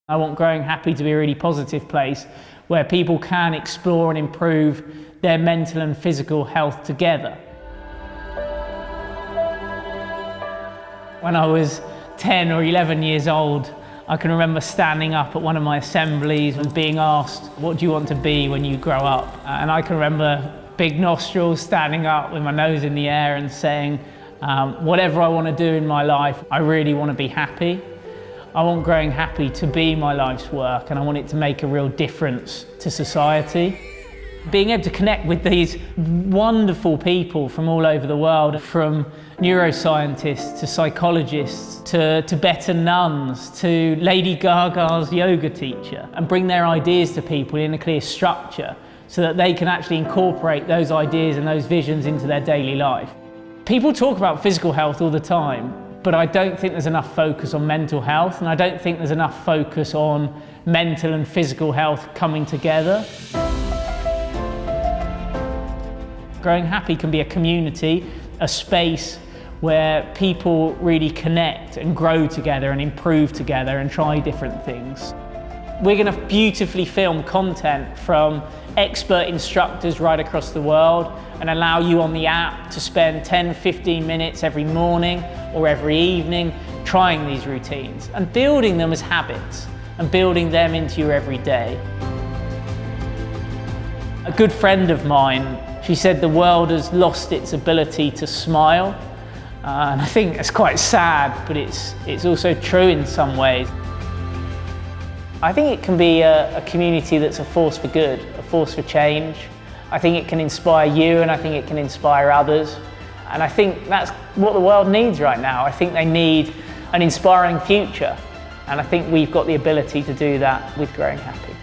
I want Growing Happy to be a really positive place where people can explore and improve their mental and physical health together. When I was 10 or 11 years old, I can remember standing up at one of my assemblies and being asked, what do you want to be when you grow up? And I can remember big nostrils, standing up with my nose in the air and saying, whatever I want to do in my life, I really want to be happy. I want Growing Happy to be my life's work, and I want it to make a real difference to society. Being able to connect with these wonderful people from all over the world, from neuroscientists to psychologists to Tibetan nuns to Lady Gaga's yoga teacher, and bring their ideas to people in a clear structure so that they can actually incorporate those ideas and those visions into their daily life. People talk about physical health all the time, but I don't think there's enough focus on mental health, and I don't think there's enough focus on mental and physical health coming together. Growing Happy can be a community, a space where people really connect and grow together and improve together and try different things. We're going to beautifully film content from expert instructors right across the world and allow you on the app to spend 10-15 minutes every morning or every evening trying these routines and building them as habits and building them into your everyday. A good friend of mine, she said the world has lost its ability to smile, and I think that's quite sad, but it's also true in some ways. I think it can be a community that's a force for good, a force for change. I think it can inspire you, and I think it can inspire others. And I think that's what the world needs right now. I think they need an inspiring future. And I think we've got the ability to do that with Growing Happy.